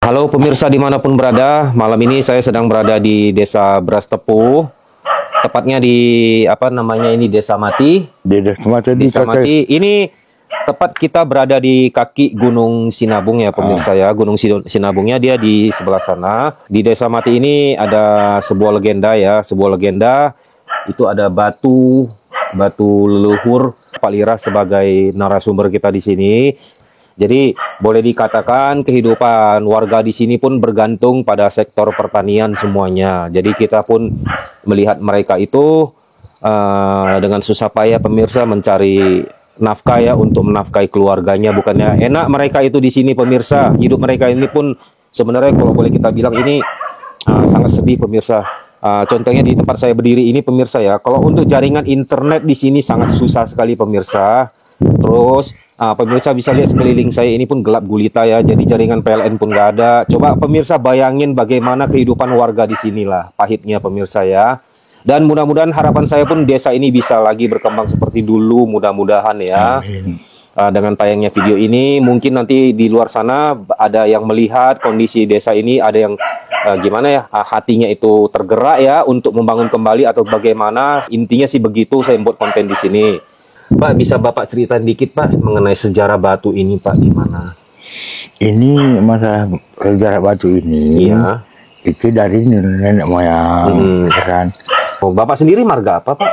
Halo pemirsa dimanapun berada, malam ini saya sedang berada di Desa Brastepo, tepatnya di apa namanya ini Desa Mati. Desa Mati. Ini tepat kita berada di kaki Gunung Sinabung ya pemirsa ya. Gunung Sinabungnya dia di sebelah sana. Di Desa Mati ini ada sebuah legenda ya, sebuah legenda itu ada batu leluhur Pak Lira sebagai narasumber kita di sini. Jadi boleh dikatakan kehidupan warga di sini pun bergantung pada sektor pertanian semuanya. Jadi kita pun melihat mereka itu dengan susah payah pemirsa mencari nafkah ya untuk menafkahi keluarganya. Bukannya enak mereka itu di sini pemirsa. Hidup mereka ini pun sebenarnya kalau boleh kita bilang ini sangat sedih pemirsa. Contohnya di tempat saya berdiri ini pemirsa ya. Kalau untuk jaringan internet di sini sangat susah sekali pemirsa. Terus pemirsa bisa lihat sekeliling saya ini pun gelap gulita ya. Jadi jaringan PLN pun nggak ada. Coba pemirsa bayangin bagaimana kehidupan warga di sinilah pahitnya pemirsa ya. Dan mudah-mudahan harapan saya pun desa ini bisa lagi berkembang seperti dulu. Mudah-mudahan ya. Dengan tayangnya video ini mungkin nanti di luar sana ada yang melihat kondisi desa ini, ada yang gimana ya hatinya itu tergerak ya untuk membangun kembali atau bagaimana. Intinya sih begitu saya buat konten di sini. Pak, bisa Bapak ceritain dikit Pak mengenai sejarah batu ini Pak, gimana? Ini masalah sejarah batu ini. Iya. Itu dari nenek moyang, kan? Oh, Bapak sendiri marga apa Pak?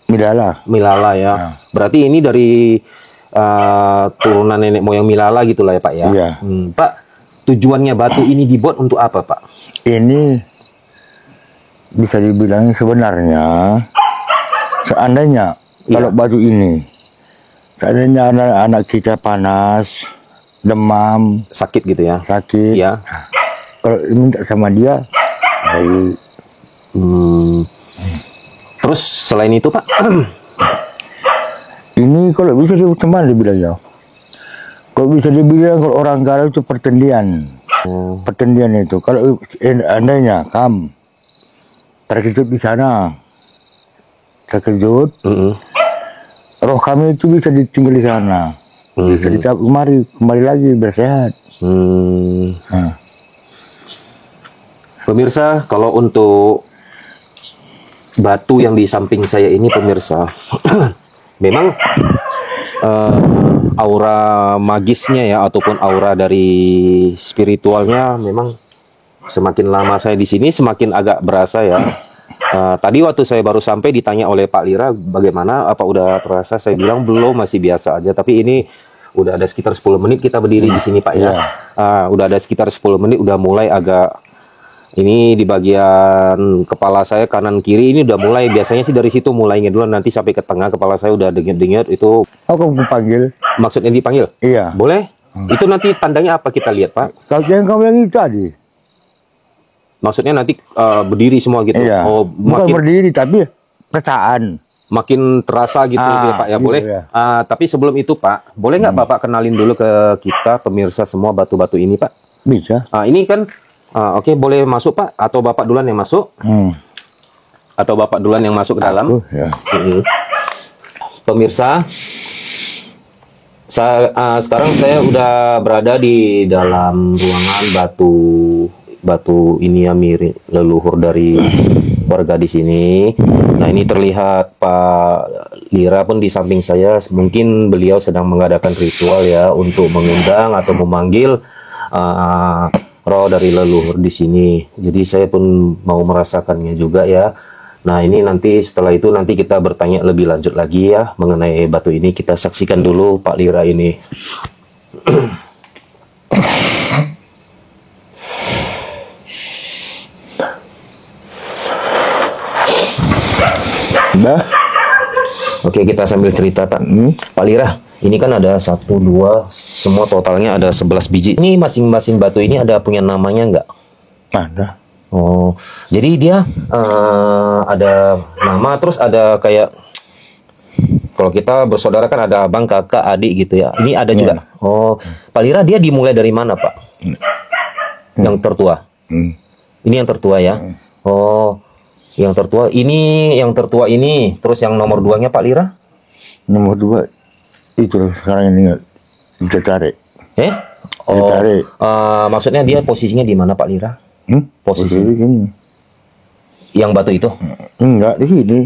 Milala. Milala ya. Nah. Berarti ini dari turunan nenek moyang Milala gitulah ya Pak ya. Iya. Pak, tujuannya batu ini dibuat untuk apa Pak? Ini bisa dibilang sebenarnya seandainya kalau batu ini seandainya anak-anak kita panas, demam, Sakit gitu ya? sakit, Iya. kalau minta sama dia, baik. Terus selain itu Pak? Ini kalau bisa teman dibilang ya. Kalau bisa dibilang kalau orang kaya itu pertendian. Pertendian itu. Kalau andainya terkejut di sana, terkejut, roh kami itu bisa ditinggal di sana. Bisa dicabut kembali lagi bersehat. Pemirsa, kalau untuk batu yang di samping saya ini pemirsa, memang aura magisnya ya ataupun aura dari spiritualnya memang semakin lama saya di sini semakin agak berasa ya. Tadi waktu saya baru sampai ditanya oleh Pak Lira bagaimana, apa udah terasa, saya bilang belum, masih biasa aja. Tapi ini udah ada sekitar 10 menit kita berdiri di sini Pak ya. Udah ada sekitar 10 menit udah mulai agak ini di bagian kepala saya kanan kiri ini udah mulai, biasanya sih dari situ mulainya dulu, nanti sampai ke tengah kepala saya udah denyut-denyut itu. Oh, kamu panggil? Maksudnya dipanggil? Iya. Boleh? Itu nanti tandanya apa kita lihat Pak? Kalau yang kamu bilang itu tadi. Maksudnya nanti berdiri semua gitu? Iya. Oh, bukan berdiri tapi perasaan. Makin terasa gitu ya Pak ya, gitu boleh? ya. Tapi sebelum itu Pak, boleh nggak Bapak kenalin dulu ke kita pemirsa semua batu-batu ini Pak? Bisa. Ini kan oke, boleh masuk Pak, atau Bapak duluan yang masuk? Atau Bapak duluan yang masuk ke dalam? Ya. Pemirsa, sekarang saya udah berada di dalam ruangan batu ini ya, mirip leluhur dari warga di sini. Nah, ini terlihat Pak Lira pun di samping saya. Mungkin beliau sedang mengadakan ritual ya untuk mengundang atau memanggil roh dari leluhur di sini. Jadi saya pun mau merasakannya juga ya. Nah, ini nanti setelah itu nanti kita bertanya lebih lanjut lagi ya mengenai batu ini. Kita saksikan dulu Pak Lira ini. Nah. Oke, kita sambil cerita Pak. Pak Lira, ini kan ada 1, 2, semua totalnya ada 11 biji. Ini masing-masing batu ini ada punya namanya nggak? Ada. Oh, jadi dia ada nama, terus ada kayak kalau kita bersaudara kan ada abang, kakak, adik gitu ya. Ini ada juga. Oh, Pak Lira dia dimulai dari mana Pak? Yang tertua. Ini yang tertua ya. Oh, yang tertua ini, terus yang nomor 2-nya Pak Lira? Nomor 2 itu sekarang ini ditarik. Ditarik. Maksudnya dia posisinya di mana Pak Lira? Posisi gini. Yang batu itu? Enggak, di sini.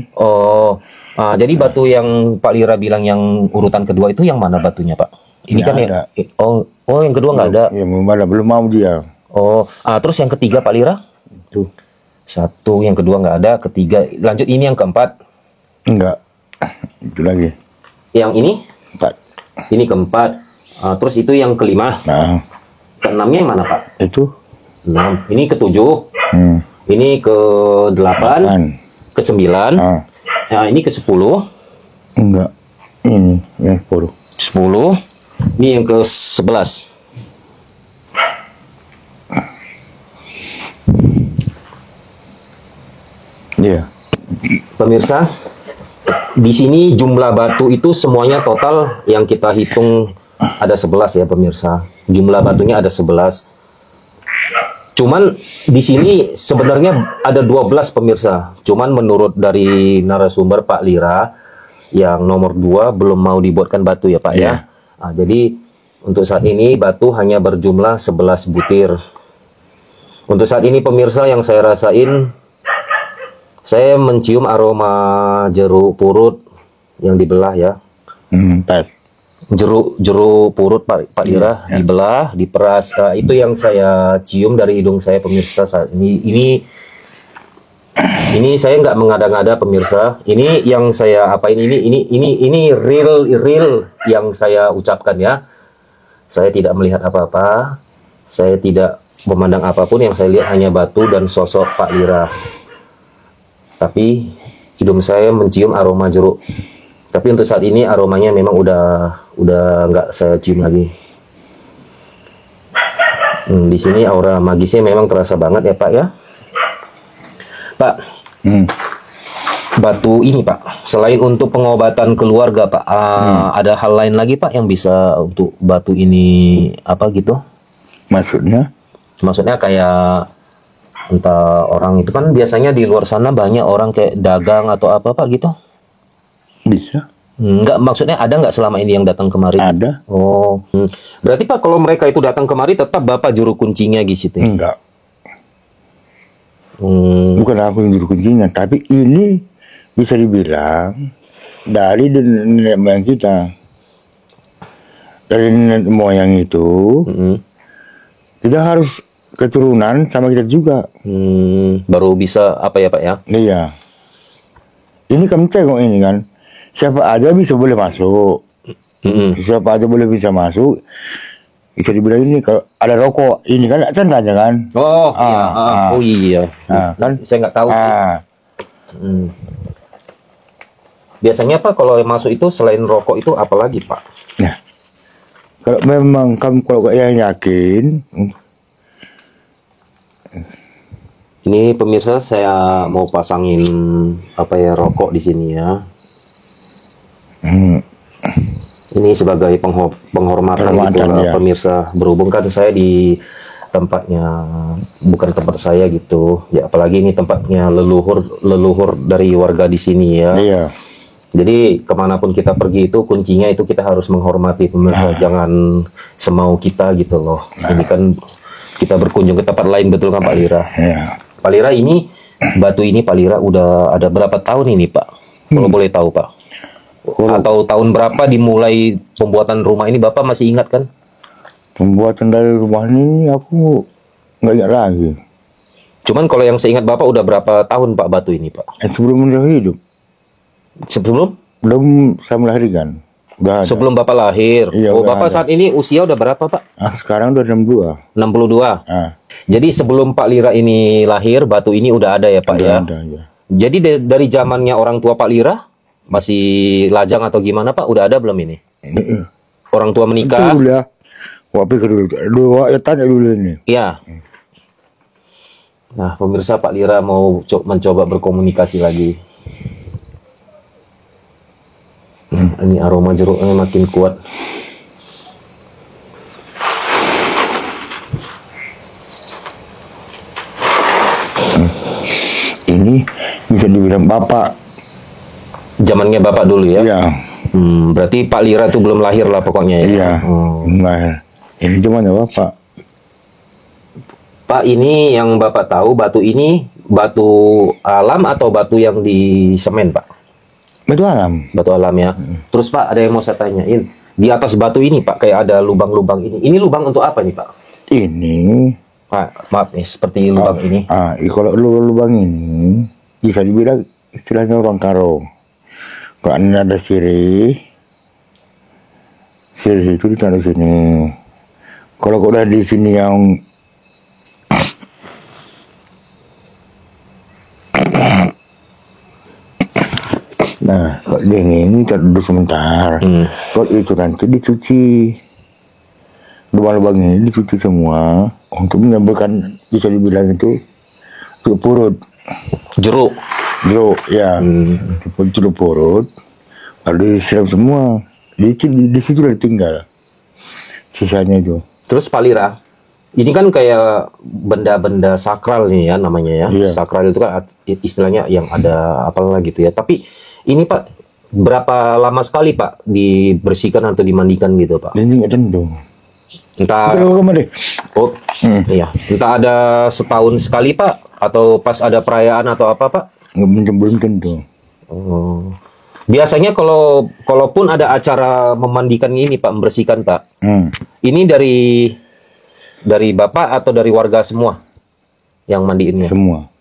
Jadi batu yang Pak Lira bilang yang urutan kedua itu yang mana batunya Pak? Ini kan ada. Yang kedua nggak ada. Ya, belum mau dia. Terus yang ketiga Pak Lira? Tuh. Satu, yang kedua nggak ada, ketiga. Lanjut ini yang keempat? Enggak. Itu lagi. Yang ini? 4. Ini keempat. Terus itu yang kelima. Nah. Keenamnya yang mana Pak? Itu. 6. Ini ketujuh. Ini ke-8. Ke-9. Nah, ini ke-10. Enggak. Ini yang 10. 10. Ini yang ke-11. Iya. Pemirsa, di sini jumlah batu itu semuanya total yang kita hitung ada 11 ya pemirsa. Jumlah batunya ada 11. Cuman di sini sebenarnya ada 12 pemirsa. Cuman menurut dari narasumber Pak Lira yang nomor 2 belum mau dibuatkan batu ya Pak ya. Jadi untuk saat ini batu hanya berjumlah 11 butir. Untuk saat ini pemirsa yang saya rasain, saya mencium aroma jeruk purut yang dibelah ya. Jeruk purut Pak Lira dibelah, diperas. Itu yang saya cium dari hidung saya pemirsa saat ini. Ini saya nggak mengada-ngada pemirsa. Ini yang saya apain ini real yang saya ucapkan ya. Saya tidak melihat apa-apa. Saya tidak memandang apapun, yang saya lihat hanya batu dan sosok Pak Lira. Tapi hidung saya mencium aroma jeruk. Tapi untuk saat ini aromanya memang udah nggak saya cium lagi. Di sini aura magisnya memang terasa banget ya Pak ya. Pak, batu ini Pak, selain untuk pengobatan keluarga Pak, ada hal lain lagi Pak yang bisa untuk batu ini apa gitu? Maksudnya? Maksudnya kayak entah orang itu kan biasanya di luar sana banyak orang kayak dagang atau apa Pak gitu? Bisa. Enggak, maksudnya ada nggak selama ini yang datang kemari? Ada. Berarti Pak kalau mereka itu datang kemari tetap Bapak juru kuncinya gitu? Enggak. Bukan aku yang juru kuncinya, tapi ini bisa dibilang dari nenek moyang kita. Dari nenek moyang itu, kita harus keturunan sama kita juga. Baru bisa apa ya Pak ya? Iya. Ini kamu tengok ini kan. Siapa aja boleh masuk. Siapa aja bisa masuk. Bisa dibilang ini kalau ada rokok ini kan tandanya kan. Iya. Kan saya nggak tahu sih. Biasanya Pak kalau masuk itu selain rokok itu apa lagi Pak? Nah, kalau memang kamu kalau yang yakin. Ini pemirsa saya mau pasangin apa ya rokok di sini ya. Ini sebagai penghormatan gitu lah, pemirsa. Berhubung kan saya di tempatnya bukan tempat saya gitu. Ya apalagi ini tempatnya leluhur dari warga di sini ya. Iya. Jadi kemanapun kita pergi itu kuncinya itu kita harus menghormati pemirsa. Jangan semau kita gitu loh. Ini kan kita berkunjung ke tempat lain, betul kan Pak Lira? Iya. Pak Lira, ini batu ini Pak Lira udah ada berapa tahun ini Pak? Kalau boleh tahu Pak. Atau tahun berapa dimulai pembuatan rumah ini, Bapak masih ingat kan? Pembuatan dari rumah ini aku nggak ingat lagi. Cuman kalau yang saya ingat Bapak udah berapa tahun Pak batu ini Pak? Sebelum dia hidup. Sebelum? Belum saya melahirkan. Sebelum Bapak lahir. Iya, Bapak saat ini usia udah berapa Pak? Sekarang udah 62. 62. Jadi sebelum Pak Lira ini lahir, batu ini udah ada ya Pak ya? Ada, ya. Jadi dari zamannya orang tua Pak Lira masih lajang atau gimana Pak? Udah ada belum ini? Orang tua menikah? Itu ya. Wapi dulu. Ya tanya dulu ini. Iya. Nah, pemirsa Pak Lira mau mencoba berkomunikasi lagi. Ini aroma jeruknya makin kuat. Ini bisa dibilang Bapak. Zamannya Bapak dulu ya? Iya. Berarti Pak Lira itu belum lahir lah pokoknya ya? Iya. Ini cuma Bapak. Pak, ini yang Bapak tahu batu ini batu alam atau batu yang di semen, Pak? Batu alam. Batu alam ya. Terus Pak, ada yang mau saya tanyain. Di atas batu ini Pak, kayak ada lubang-lubang ini. Ini lubang untuk apa nih Pak? Ini. Pak, maaf nih, seperti lubang ini. Kalau lubang ini bisa dibilang istilahnya orang karo. Kalau ada sirih itu ditaruh sini. Kalau udah di sini yang nah, kalau dingin taruh dulu sebentar. Kalau itu nanti dicuci. Lubang-lubang ini dicuci semua untuk menyembuhkan, bisa dibilang itu purut. Jeruk ya. Jeruk purut. Lalu disiram semua. Di situ udah tinggal sisanya itu. Terus Pak Lira, ini kan kayak benda-benda sakral nih ya namanya ya. Iya. Sakral itu kan istilahnya yang ada apalah gitu ya. Tapi ini Pak, berapa lama sekali Pak dibersihkan atau dimandikan gitu Pak? Ini nggak tentu. Entah, iya, entah ada setahun sekali Pak, atau pas ada perayaan atau apa Pak? Belum tentu. Oh. Biasanya kalaupun ada acara memandikan ini Pak, membersihkan Pak, ini dari Bapak atau dari warga semua yang mandiinnya? Semua.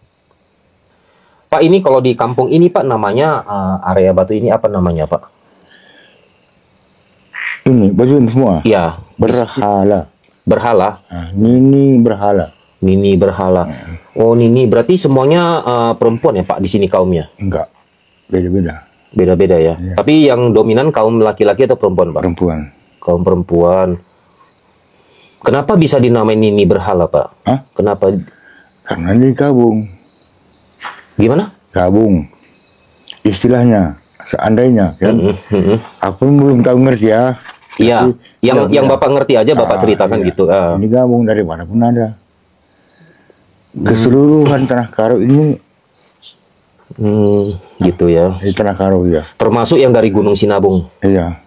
Pak, ini kalau di kampung ini Pak namanya area batu ini apa namanya Pak? Ini baju semua. Iya. Berhala. Berhala. Nini berhala. Nini berhala. Oh, Nini berarti semuanya perempuan ya Pak di sini kaumnya? Enggak. Beda-beda. Beda-beda ya. Iya. Tapi yang dominan kaum laki-laki atau perempuan Pak? Perempuan. Kaum perempuan. Kenapa bisa dinamain Nini berhala Pak? Hah? Kenapa? Karena ini gabung. Gimana? Gabung. Istilahnya. Seandainya kan. Aku belum tahu ngerti ya. Iya. Yang Bapak ngerti aja Bapak ceritakan iya. gitu. Ini gabung dari mana pun ada. Keseluruhan Tanah Karo ini. Gitu ya. Di Tanah Karo ya. Termasuk yang dari Gunung Sinabung. Iya.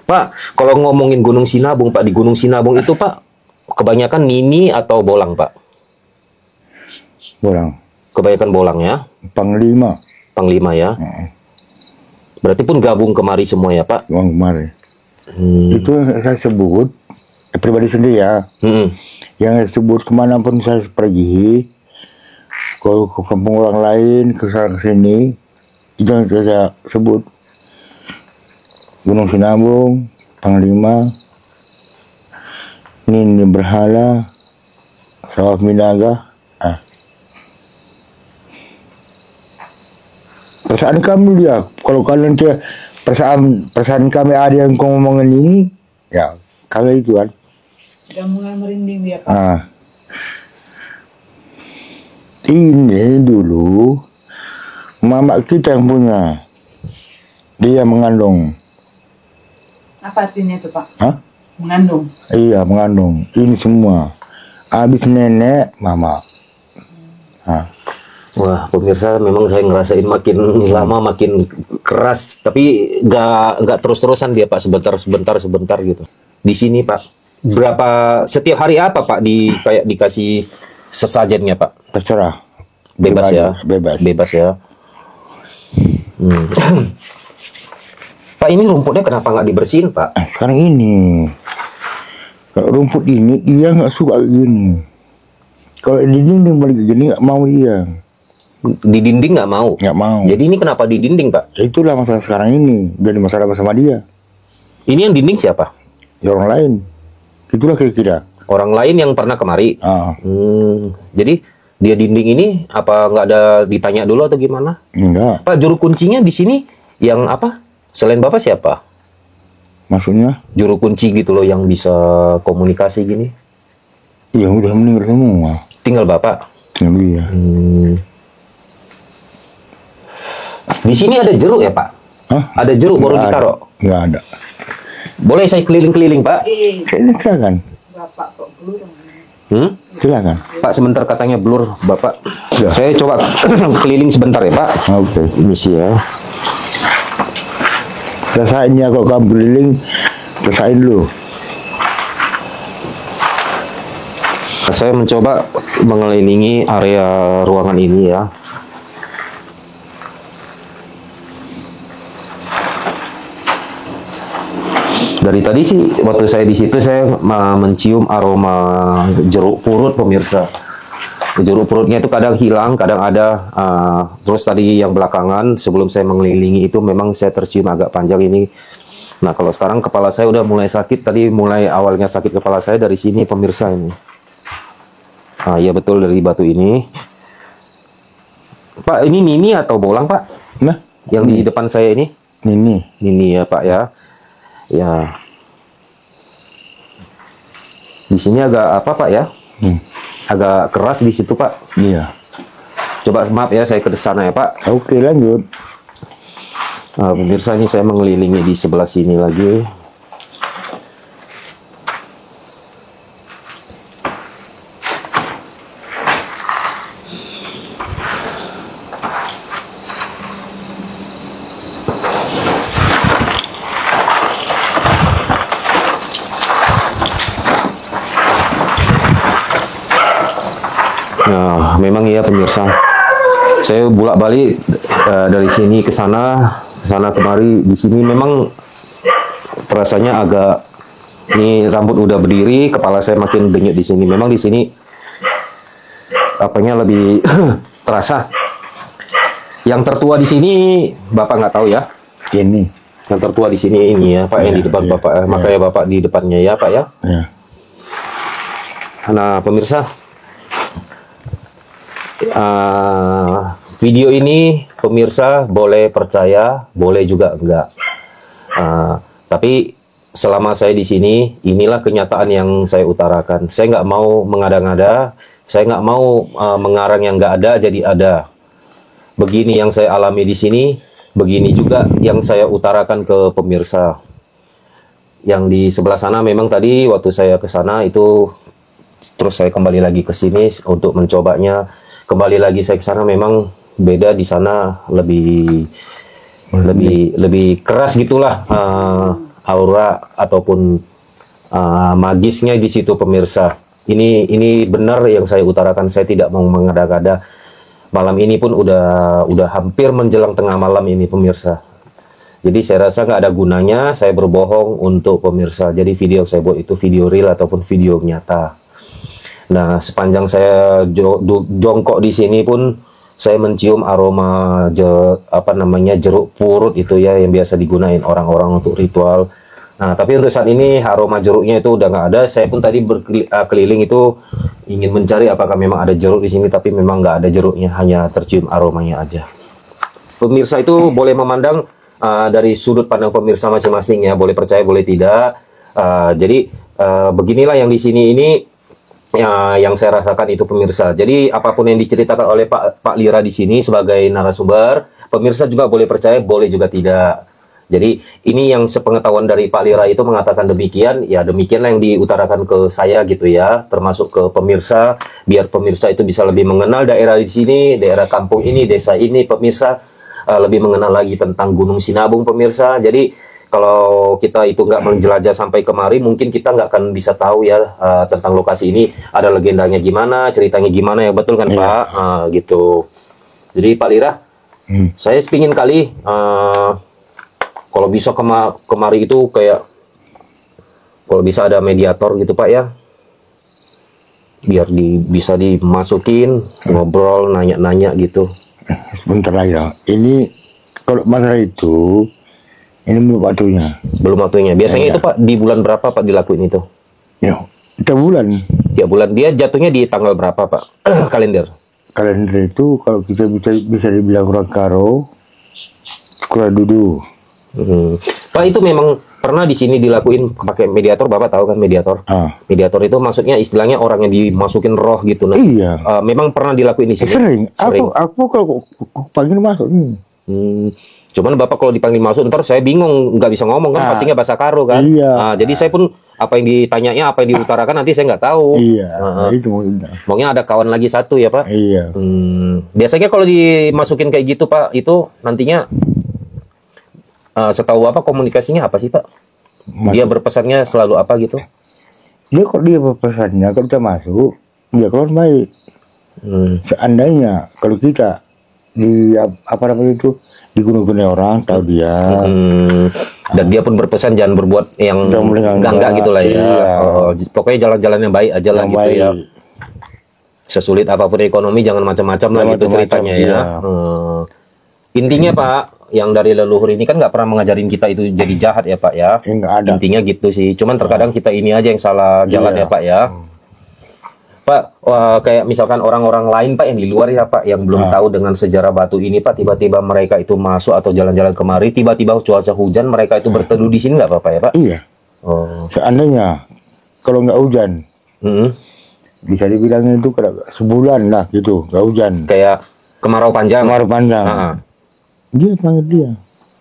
Pak, kalau ngomongin Gunung Sinabung Pak, di Gunung Sinabung itu Pak, kebanyakan Nini atau Bolang Pak? Bolang. Kebanyakan Bolang ya. Panglima ya. Berarti pun gabung kemari semua ya Pak? Uang kemarin. Itu saya sebut pribadi sendiri ya. Yang saya sebut kemanapun saya pergi, kalau ke kampung orang lain, ke sana ke sini, itu yang saya sebut Gunung Sinabung, Panglima, Nini berhala, Sawah Minaga. Perasaan kami dia, kalau kalian perasaan kami ada yang ngomongin ini, ya kami itu kan. Udah mulai merinding dia Pak. Ini dulu mama kita yang punya, dia mengandung. Apa artinya itu Pak? Hah? Mengandung? Iya mengandung, ini semua. Habis nenek, mama. Wah, pemirsa, memang saya ngerasain makin lama makin keras, tapi nggak terus-terusan dia Pak, sebentar gitu. Di sini Pak, setiap hari apa Pak kayak dikasih sesajennya Pak? Terserah. Bebas ya. Bebas ya. Pak, ini rumputnya kenapa nggak dibersihin Pak? Sekarang ini, kalau rumput ini dia nggak suka gini. Kalau di dinding balik gini nggak mau dia. Di dinding nggak mau? Nggak mau. Jadi ini kenapa di dinding Pak? Itulah masalah sekarang ini. Jadi masalah bersama dia. Ini yang dinding siapa? Ya, orang lain. Itulah kira-kira. Orang lain yang pernah kemari? Jadi dia dinding ini apa nggak ada ditanya dulu atau gimana? Enggak. Pak, juru kuncinya di sini yang apa? Selain Bapak siapa? Maksudnya? Juru kunci gitu loh yang bisa komunikasi gini. Iya udah meninggal semua. Tinggal Bapak? Tinggal dia. Di sini ada jeruk ya Pak? Hah? Ada jeruk baru ditaruh? Nggak ada. Boleh saya keliling-keliling Pak? Silakan. Bapak kok belum? Silakan. Pak, sebentar katanya blur Bapak. Ya. Saya coba keliling sebentar ya Pak. Oke. Misi ya. Selesainya kok kamu keliling, selesaiin dulu. Saya mencoba mengelilingi area ruangan ini ya. Dari tadi sih waktu saya di situ saya mencium aroma jeruk purut pemirsa. Jeruk purutnya itu kadang hilang, kadang ada. Terus tadi yang belakangan sebelum saya mengelilingi itu memang saya tercium agak panjang ini. Nah kalau sekarang kepala saya udah mulai sakit. Tadi mulai awalnya sakit kepala saya dari sini pemirsa ini. Ya betul dari batu ini. Pak ini Nini atau bolang Pak? Nah, Yang di depan saya ini? Nini ya Pak ya. Ya. Di sini agak apa Pak ya? Agak keras di situ Pak. Iya. Coba maaf ya saya ke sana ya Pak. Oke, lanjut. Pemirsa ini saya mengelilingi di sebelah sini lagi. Nah, memang iya pemirsa. Saya bolak-balik dari sini ke sana kemari. Di sini memang rasanya agak ini rambut udah berdiri, kepala saya makin denyut di sini. Memang di sini apanya lebih terasa. Yang tertua di sini Bapak nggak tahu ya? Ini. Yang tertua di sini ini ya, Pak, yang di depan Bapak. Makanya Bapak di depannya ya, Pak ya. Nah, pemirsa, video ini pemirsa boleh percaya, boleh juga enggak. Tapi selama saya di sini, inilah kenyataan yang saya utarakan. Saya nggak mau mengada-ngada, saya nggak mau mengarang yang nggak ada jadi ada. Begini yang saya alami di sini, begini juga yang saya utarakan ke pemirsa. Yang di sebelah sana memang tadi waktu saya ke sana itu, terus saya kembali lagi ke sini untuk mencobanya. Kembali lagi saya ke sana memang beda, di sana lebih keras gitulah aura ataupun magisnya di situ pemirsa. Ini benar yang saya utarakan, saya tidak mau mengada-ngada. Malam ini pun udah hampir menjelang tengah malam ini pemirsa. Jadi saya rasa nggak ada gunanya saya berbohong untuk pemirsa. Jadi video saya buat itu video real ataupun video nyata. Nah, sepanjang saya jongkok di sini pun saya mencium aroma jeruk purut itu ya, yang biasa digunain orang-orang untuk ritual. Nah, tapi untuk saat ini aroma jeruknya itu udah nggak ada. Saya pun tadi berkeliling itu ingin mencari apakah memang ada jeruk di sini, tapi memang nggak ada jeruknya, hanya tercium aromanya aja. Pemirsa itu boleh memandang dari sudut pandang pemirsa masing-masing ya, boleh percaya boleh tidak. Jadi beginilah yang di sini ini yang saya rasakan itu pemirsa. Jadi apapun yang diceritakan oleh Pak Lira di sini sebagai narasumber, pemirsa juga boleh percaya, boleh juga tidak. Jadi ini yang sepengetahuan dari Pak Lira itu mengatakan demikian, ya demikianlah yang diutarakan ke saya gitu ya, termasuk ke pemirsa, biar pemirsa itu bisa lebih mengenal daerah di sini, daerah kampung ini, desa ini pemirsa, lebih mengenal lagi tentang Gunung Sinabung pemirsa. Jadi kalau kita itu nggak menjelajah sampai kemari, mungkin kita nggak akan bisa tahu ya tentang lokasi ini, ada legendanya gimana, ceritanya gimana ya, betul kan Pak? Gitu. Jadi Pak Lira, saya pingin kali kalau bisa kemari itu kayak kalau bisa ada mediator gitu Pak ya, biar bisa dimasukin ngobrol, nanya-nanya gitu. Sebentar ya, ini kalau masalah itu ini belum waktunya. Belum waktunya. Biasanya itu Pak di bulan berapa Pak dilakuin itu? Ya, tiap bulan. Tiap bulan. Dia jatuhnya di tanggal berapa Pak? Kalender. Kalender itu kalau kita bisa dibilang orang karo, kurang duduk. Pak itu memang pernah di sini dilakuin pakai mediator, Bapak tahu kan mediator? Mediator itu maksudnya istilahnya orang yang dimasukin roh gitu. Nah, iya. Memang pernah dilakuin di sini. Sering. Aku kalau panggil masuk. Cuman Bapak kalau dipanggil masuk, ntar saya bingung, nggak bisa ngomong kan, pastinya bahasa karo kan. Iya. Jadi saya pun apa yang ditanyanya, apa yang diutarakan nanti saya nggak tahu. Iya. Itu maunya ada kawan lagi satu ya Pak. Iya. Biasanya kalau dimasukin kayak gitu Pak, itu nantinya setahu Bapak komunikasinya apa sih Pak? Dia berpesannya selalu apa gitu? Dia berpesannya kalau kita masuk, Ya kalau baik. Seandainya kalau kita di apa namanya itu diguna-guna orang tahu dia. Dan dia pun berpesan jangan berbuat yang enggak gitu lah ya. Iya. Oh, pokoknya jalan-jalan yang baik aja lah Yang gitu baik. ya. Sesulit apapun ekonomi jangan macam-macam lah gitu Macam-macam, ceritanya ya. iya. Intinya Pak, yang dari leluhur ini kan nggak pernah mengajarin kita itu jadi jahat ya Pak ya. Enggak ada. Intinya gitu sih. Cuman terkadang kita ini aja yang salah jalan Iya. ya Pak ya. Pak, kayak misalkan orang-orang lain Pak yang di luar ya Pak, yang belum tahu dengan sejarah batu ini Pak, tiba-tiba mereka itu masuk atau jalan-jalan kemari, tiba-tiba cuaca hujan, mereka itu berteduh di sini nggak apa-apa ya Pak? Iya. Oh. Seandainya kalau nggak hujan, bisa dibilangnya itu kalau sebulan lah gitu, nggak hujan. Kayak kemarau panjang. Kemarau panjang. Ah. Dia panggil dia.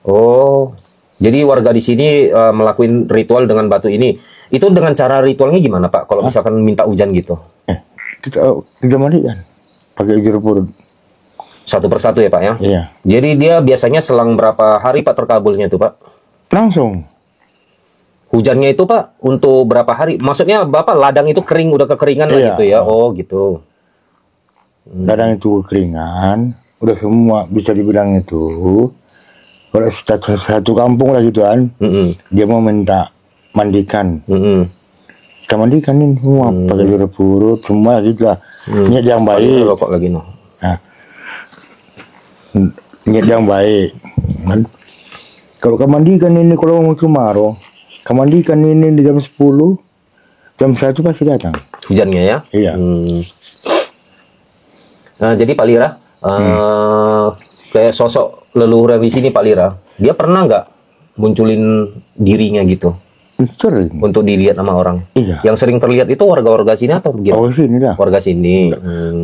Oh, jadi warga di sini melakukan ritual dengan batu ini. Itu dengan cara ritualnya gimana Pak? Kalau misalkan minta hujan gitu? Kita mandikan pakai jeruk purut. Satu persatu ya Pak ya? Iya. Jadi dia biasanya selang berapa hari Pak terkabulnya itu Pak? Langsung. Hujannya itu Pak untuk berapa hari? Maksudnya Bapak ladang itu kering, udah kekeringan lah Iya. gitu ya? Oh gitu. Kadang itu kekeringan, udah semua bisa dibilang itu. Kalau satu kampung lah gitu kan, dia mau minta mandikan. Kita mandikan ini semua pakai jeruk purut semua gitu lah. Niat yang baik. Rokok lagi noh. Nah, niat yang baik. Kan? Kalau kamu mandikan ini kalau mau kemarau, kamu mandikan ini di jam 10, jam 1 pasti datang. Hujannya ya? Iya. Nah, jadi Pak Lira, kayak sosok leluhur di sini Pak Lira, dia pernah nggak munculin dirinya gitu Sering. untuk dilihat sama orang? Iya. Yang sering terlihat itu warga-warga sini atau begitu? Oh sini dah. Warga sini.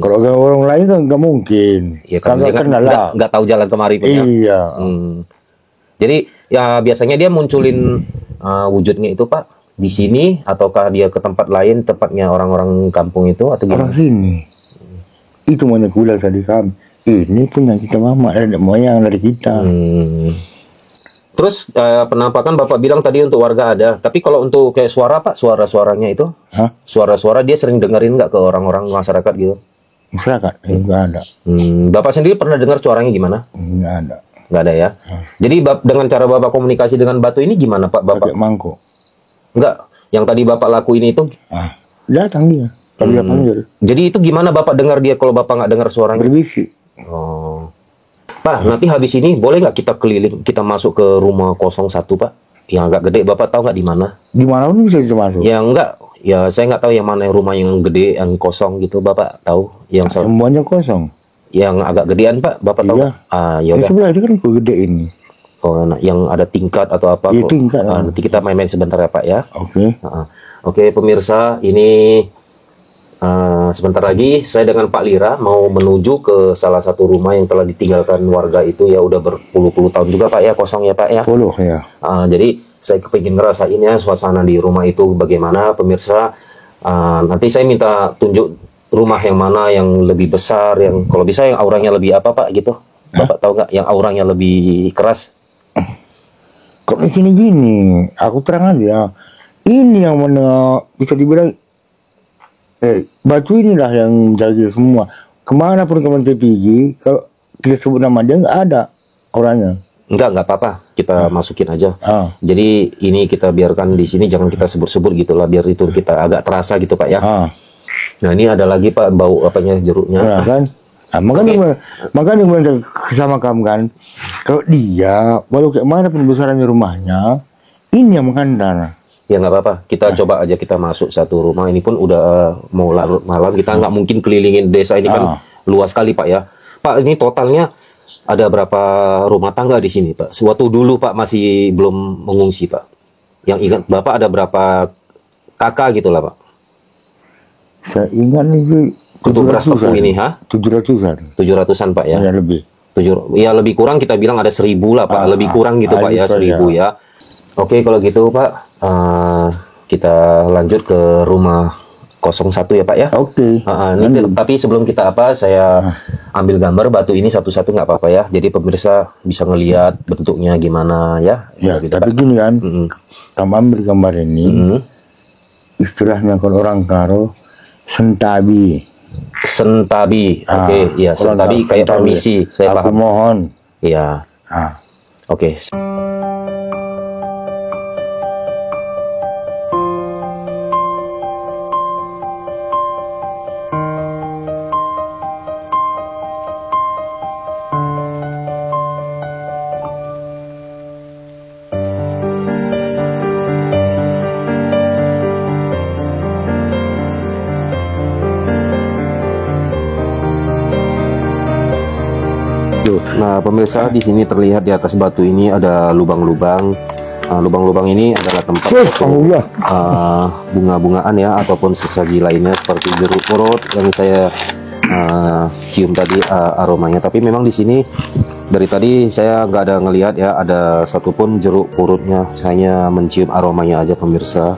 Kalau orang lain kan nggak mungkin. Ya kan dia Kagak kan kenal lah. nggak tahu jalan kemari punya. Iya. Jadi ya biasanya dia munculin wujudnya itu Pak di sini ataukah dia ke tempat lain, tempatnya orang-orang kampung itu atau Orang gimana? sini. Itu mana kuliah tadi kami. Ini punya kita mama, ada moyang dari kita. Terus penampakan Bapak bilang tadi untuk warga ada, tapi kalau untuk kayak suara Pak, suara-suaranya itu, Hah? suara-suara dia sering dengerin nggak ke orang-orang masyarakat gitu? Masyarakat? Enggak ada. Bapak sendiri pernah dengar suaranya gimana? Enggak ada. Nggak ada ya. Jadi dengan cara Bapak komunikasi dengan batu ini gimana Pak? Bapak Pakai mangkuk. nggak, yang tadi Bapak lakuin itu. Datang dia. Kalau dia panggil. Jadi itu gimana Bapak dengar dia kalau Bapak nggak dengar suaranya? Berbisik. Oh. Pak, nanti habis ini boleh nggak kita keliling, kita masuk ke rumah 01 Pak? Yang agak gede, Bapak tahu nggak di mana? Di mana pun bisa kita masuk. Ya enggak, ya saya nggak tahu yang mana rumah yang gede, yang kosong gitu, Bapak tahu? Yang Semuanya kosong. yang agak gedean Pak, Bapak tahu? Iya. Ya Di udah. sebelah itu kan gede ini. Oh, nah, yang ada tingkat atau apa? Iya, tingkat. Nanti kita main-main sebentar ya Pak ya. Oke. Oke pemirsa, ini sebentar lagi saya dengan Pak Lira mau menuju ke salah satu rumah yang telah ditinggalkan warga itu ya udah berpuluh-puluh tahun juga Pak ya, kosong ya Pak ya. 10 ya. Jadi saya kepingin ngerasain ya suasana di rumah itu bagaimana pemirsa. Nanti saya minta tunjuk rumah yang mana yang lebih besar, yang kalau bisa yang auranya lebih apa Pak gitu. Bapak tahu nggak yang auranya lebih keras? Kok di sini gini, aku terang aja. Ini yang mana bisa dibilang batu inilah yang menjaga semua. Kemana pun kamu pergi, kalau kita sebut nama dia nggak ada orangnya. Nggak apa-apa. Kita masukin aja. Ah. Jadi ini kita biarkan di sini, jangan kita sebut-sebut gitulah, biar itu kita agak terasa gitu Pak ya. Nah ini ada lagi Pak bau apanya jeruknya. Nah, kan? Makanya gue bilang sama kamu kan, kalau dia walau kayak mana pun besarannya rumahnya, ini yang mengantar. Ya nggak apa-apa, kita coba aja kita masuk satu rumah. Ini pun udah mau larut malam, kita nggak mungkin kelilingin desa ini kan luas sekali Pak ya. Pak ini totalnya ada berapa rumah tangga di sini Pak? Suatu dulu Pak masih belum mengungsi Pak. Yang ingat Bapak ada berapa kakak gitulah Pak? Saya ingat nih Untuk beras tepung ini, 700-an. 700-an Pak ya? Ya lebih. Ya lebih kurang kita bilang ada 1000 lah Pak, lebih kurang gitu Pak ya, 1000 ya. Oke kalau gitu Pak, kita lanjut ke rumah 01 ya Pak ya. Oke. Tapi sebelum kita saya ambil gambar batu ini satu-satu nggak apa-apa ya. Jadi pemirsa bisa ngelihat bentuknya gimana ya. Ya, gitu, tapi Pak. gini kan, kamu ambil gambar ini, istilahnya kalau orang Karo, Sentabi. Sentabi. Oke, iya, kalau sentabi nggak kayak sentabi, permisi, saya aku paham. mohon. Iya. Ah. Oke. Nah, pemirsa, di sini terlihat di atas batu ini ada lubang-lubang. Lubang-lubang ini adalah tempat Allah. bunga-bungaan ya, ataupun sesaji lainnya seperti jeruk purut yang saya cium tadi aromanya. Tapi memang di sini dari tadi saya nggak ada ngelihat ya ada satupun jeruk purutnya, hanya mencium aromanya aja pemirsa.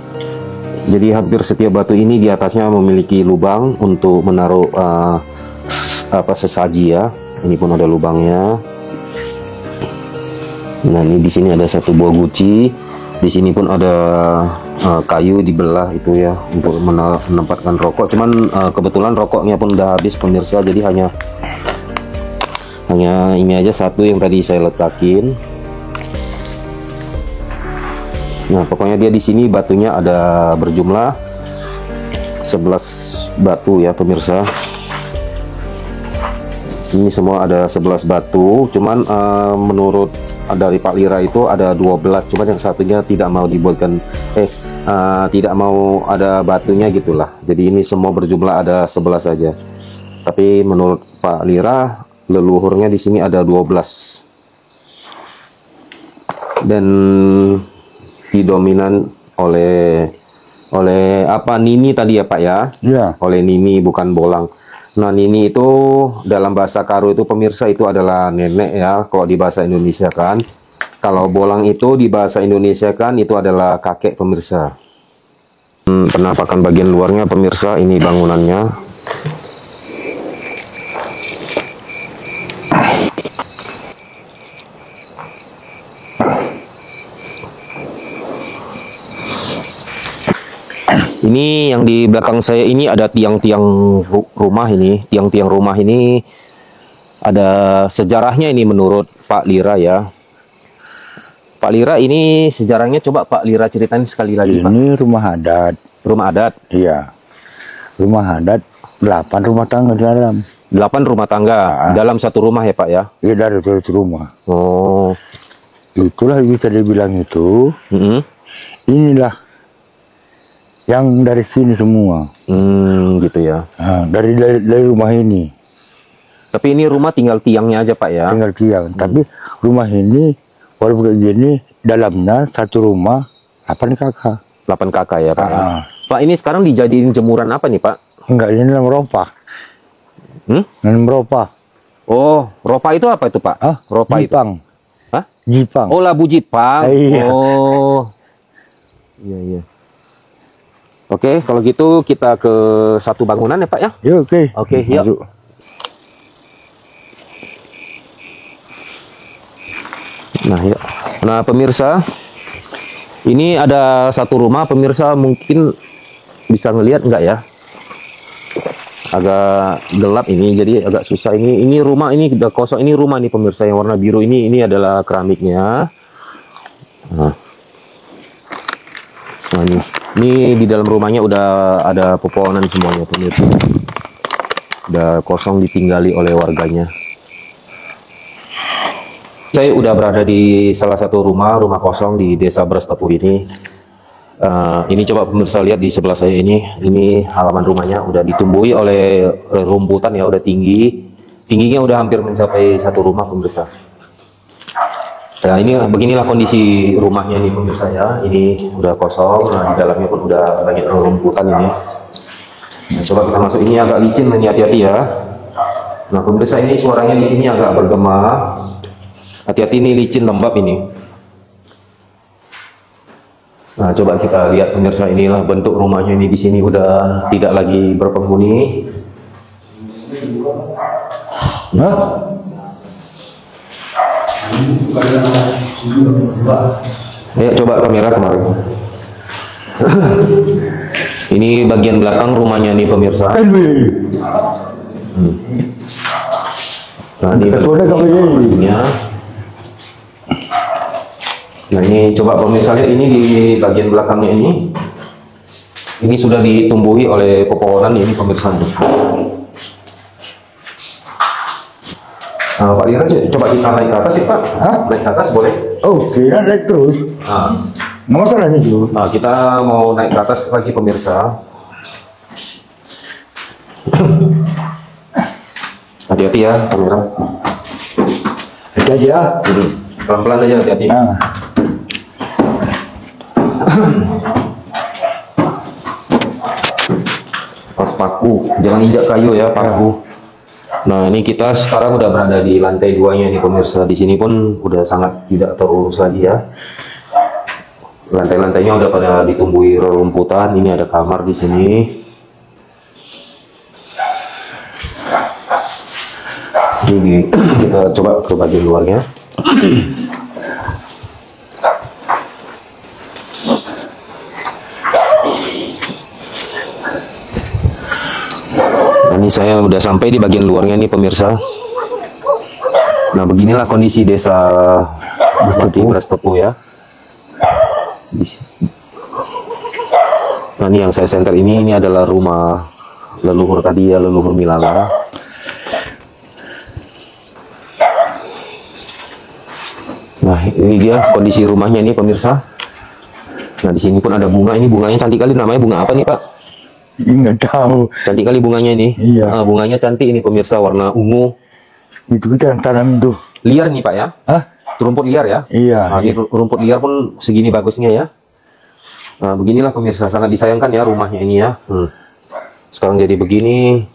Jadi hampir setiap batu ini di atasnya memiliki lubang untuk menaruh sesaji ya. Ini pun ada lubangnya. Nah, ini di sini ada satu buah guci. Di sini pun ada kayu dibelah itu ya untuk menempatkan rokok. Cuman kebetulan rokoknya pun udah habis pemirsa. Jadi hanya ini aja satu yang tadi saya letakin. Nah, pokoknya dia di sini batunya ada berjumlah 11 batu ya pemirsa. Ini semua ada 11 batu, cuman menurut dari Pak Lira itu ada 12, cuman yang satunya tidak mau dibuatkan tidak mau ada batunya gitulah. Jadi ini semua berjumlah ada 11 saja. Tapi menurut Pak Lira leluhurnya di sini ada 12. Dan didominan oleh apa Nini tadi ya Pak ya? Iya. Oleh Nini bukan bolang. Nah, Nini itu dalam bahasa Karo itu pemirsa itu adalah nenek ya, kalau di bahasa Indonesia kan. Kalau bolang itu di bahasa Indonesia kan itu adalah kakek pemirsa. Penampakan bagian luarnya pemirsa, ini bangunannya. Ini yang di belakang saya ini ada tiang-tiang rumah ini. Tiang-tiang rumah ini ada sejarahnya ini menurut Pak Lira ya. Pak Lira ini sejarahnya coba Pak Lira ceritain sekali lagi Pak. Ini rumah adat. Rumah adat. Iya. Rumah adat 8 rumah tangga di dalam. 8 rumah tangga dalam satu rumah ya Pak ya. Iya, dari satu rumah. Oh. Itulah bisa dibilang itu. Inilah yang dari sini semua. Gitu ya. Nah, dari rumah ini. Tapi ini rumah tinggal tiangnya aja Pak ya. Tinggal tiang. Tapi rumah ini walaupun kayak gini dalamnya satu rumah 8 kakak. 8 kakak ya Pak. Ya? Pak, ini sekarang dijadiin jemuran apa nih Pak? Enggak, ini dalam ropa. Dalam ropa. Oh, ropa itu apa itu Pak? Ropa Jipang. itu. Hah? Jipang. Oh, labu Jipang. Iya. Oh. Iya. Oke, kalau gitu kita ke satu bangunan ya Pak ya. Yuk, oke. Oke, yuk. Nah, ya. Nah, pemirsa, ini ada satu rumah pemirsa, mungkin bisa ngelihat nggak ya? Agak gelap ini, jadi agak susah ini. Ini rumah ini udah kosong. Ini rumah nih pemirsa yang warna biru ini adalah keramiknya. Nah, ini di dalam rumahnya udah ada pepohonan semuanya pemirsa. Udah kosong ditinggali oleh warganya. Saya udah berada di salah satu rumah kosong di Desa Brastapu ini. Ini coba pemirsa lihat di sebelah saya ini halaman rumahnya udah ditumbuhi oleh rumputan ya, udah tingginya udah hampir mencapai satu rumah pemirsa. Nah, ini beginilah kondisi rumahnya nih pemirsa ya. Ini udah kosong, nah di dalamnya pun udah banyak rumputan ini. Nah, coba kita masuk, ini agak licin, nih hati-hati ya. Nah pemirsa, ini suaranya di sini agak bergema. Hati-hati, ini licin lembab ini. Nah, coba kita lihat pemirsa, inilah bentuk rumahnya ini di sini udah tidak lagi berpenghuni. Ayo coba kamera kemarin. Ini bagian belakang rumahnya nih pemirsa. Nah, ini rumahnya. Nah, ini coba pemirsa lihat ini di bagian belakangnya ini. Ini sudah ditumbuhi oleh pepohonan ini pemirsa. Nah, Pak Lira, coba kita naik ke atas ya Pak. Hah? Naik ke atas boleh? Oke, naik terus. Nggak masalahnya itu. Nah, kita mau naik ke atas lagi pemirsa. Hati-hati ya, pemirsa. Hati-hati ya. Jadi pelan-pelan aja, hati-hati. Pas paku, jangan injak kayu ya, paku. Nah, ini kita sekarang udah berada di lantai 2-nya nih pemirsa. Di sini pun udah sangat tidak terurus lagi ya. Lantai-lantainya udah pada ditumbuhi rerumputan. Ini ada kamar di sini. Jadi kita coba ke bagian luarnya. Nah, ini saya udah sampai di bagian luarnya nih pemirsa. Nah, beginilah kondisi desa Brastopo ya. Nah, ini yang saya senter ini adalah rumah leluhur tadi ya, leluhur Milala. Nah, ini dia kondisi rumahnya nih pemirsa. Nah, di sini pun ada bunga. Ini bunganya cantik kali. Namanya bunga apa nih Pak? Nggak tahu. Cantik kali bunganya ini. Iya. Nah, bunganya cantik ini pemirsa, warna ungu. Itu kita tanam itu. Liar nih Pak ya? Hah? Rumput liar ya? Iya. Nah, ini rumput liar pun segini bagusnya ya. Nah, beginilah pemirsa, sangat disayangkan ya rumahnya ini ya. Sekarang jadi begini.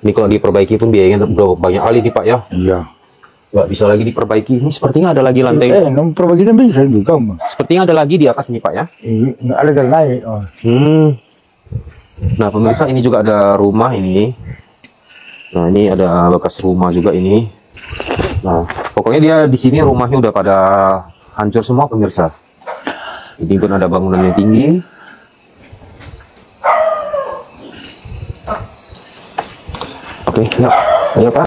Ini kalau diperbaiki pun biayanya udah banyak kali nih Pak ya. Iya. Nggak bisa lagi diperbaiki. Ini sepertinya ada lagi lantai. Perbaikan bisa juga. Sepertinya ada lagi di atas nih Pak ya. Nggak ada yang naik. Nah pemirsa, ini juga ada rumah ini. Nah, ini ada bekas rumah juga ini. Nah, pokoknya dia di sini rumahnya udah pada hancur semua pemirsa. Ini pun ada bangunan yang tinggi. Oke, ya, ayo Pak.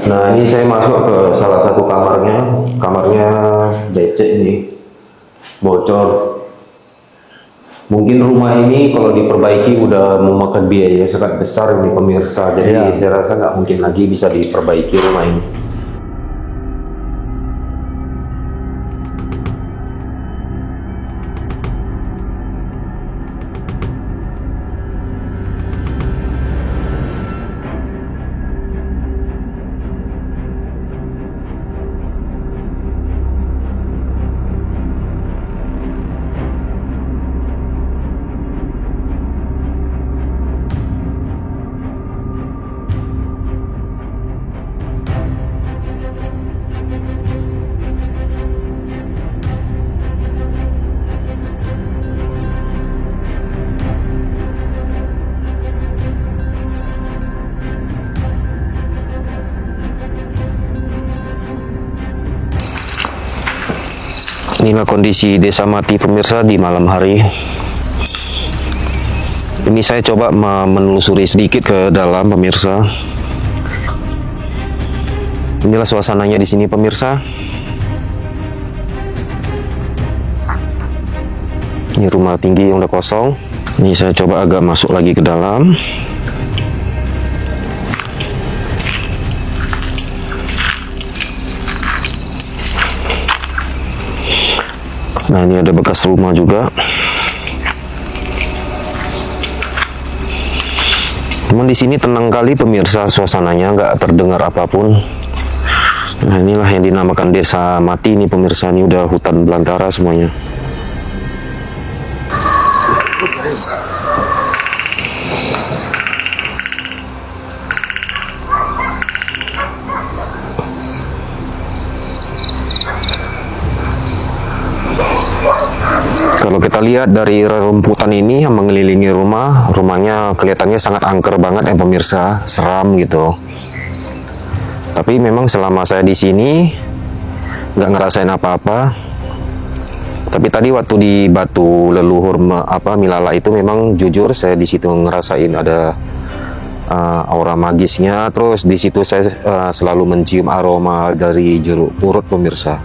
Nah, ini saya masuk ke salah satu kamarnya. Kamarnya becek ini, bocor. Mungkin rumah ini kalau diperbaiki udah memakan biaya sangat besar ini pemirsa. Jadi saya rasa nggak mungkin lagi bisa diperbaiki rumah ini. Inilah kondisi desa mati pemirsa di malam hari. Ini saya coba menelusuri sedikit ke dalam pemirsa. Inilah suasananya di sini pemirsa. Ini rumah tinggi yang udah kosong. Ini saya coba agak masuk lagi ke dalam. Nah, ini ada bekas rumah juga. Cuman di sini tenang kali pemirsa, suasananya nggak terdengar apapun. Nah, inilah yang dinamakan desa mati ini pemirsa. Ini udah hutan belantara semuanya. Kalau kita lihat dari rerumputan ini yang mengelilingi rumah, rumahnya kelihatannya sangat angker banget ya pemirsa, seram gitu. Tapi memang selama saya di sini nggak ngerasain apa-apa. Tapi tadi waktu di batu leluhur Milala itu memang jujur saya di situ ngerasain ada aura magisnya. Terus di situ saya selalu mencium aroma dari jeruk purut pemirsa.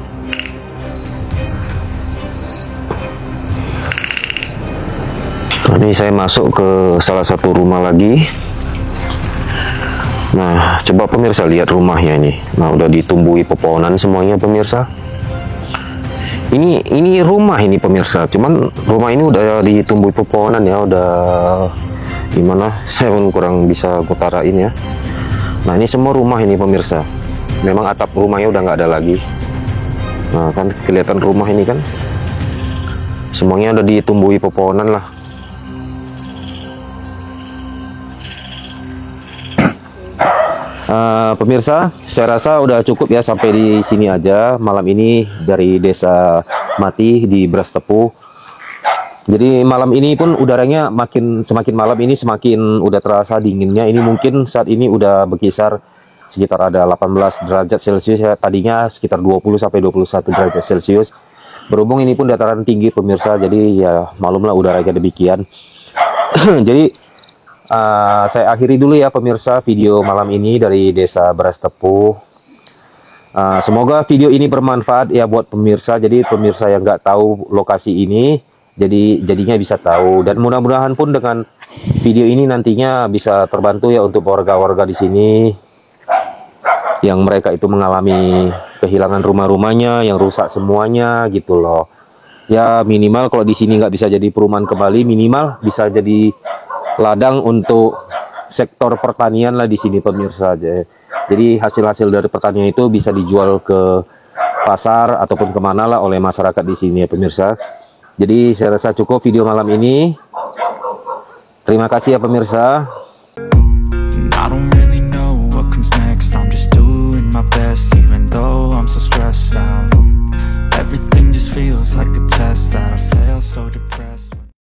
Nah, ini saya masuk ke salah satu rumah lagi. Nah, coba pemirsa lihat rumahnya ini. Nah, udah ditumbuhi pepohonan semuanya pemirsa. Ini rumah ini pemirsa, cuman rumah ini udah ditumbuhi pepohonan ya, udah gimana? Saya pun kurang bisa utarain ya. Nah, ini semua rumah ini pemirsa. Memang atap rumahnya udah nggak ada lagi. Nah, kan kelihatan rumah ini kan, semuanya udah ditumbuhi pepohonan lah. Pemirsa, saya rasa udah cukup ya sampai di sini aja malam ini dari Desa Mati di Brastepo. Jadi malam ini pun udaranya semakin malam ini semakin udah terasa dinginnya. Ini mungkin saat ini udah berkisar sekitar ada 18 derajat Celcius ya. Tadinya sekitar 20 sampai 21 derajat Celcius. Berhubung ini pun dataran tinggi pemirsa, jadi ya malumlah udaranya demikian. Jadi saya akhiri dulu ya pemirsa video malam ini dari Desa Brastepo. Semoga video ini bermanfaat ya buat pemirsa. Jadi pemirsa yang nggak tahu lokasi ini, jadinya bisa tahu. Dan mudah-mudahan pun dengan video ini nantinya bisa terbantu ya untuk warga-warga di sini yang mereka itu mengalami kehilangan rumah-rumahnya yang rusak semuanya gitu loh. Ya minimal kalau di sini nggak bisa jadi perumahan kembali, minimal bisa jadi ladang untuk sektor pertanian lah di sini pemirsa aja. Jadi hasil-hasil dari pertanian itu bisa dijual ke pasar ataupun kemana lah oleh masyarakat di sini ya pemirsa. Jadi saya rasa cukup video malam ini. Terima kasih ya pemirsa. I don't really know what comes next. I'm just doing my best, even though I'm so stressed out. Everything just feels like a test that I fail, so depressed.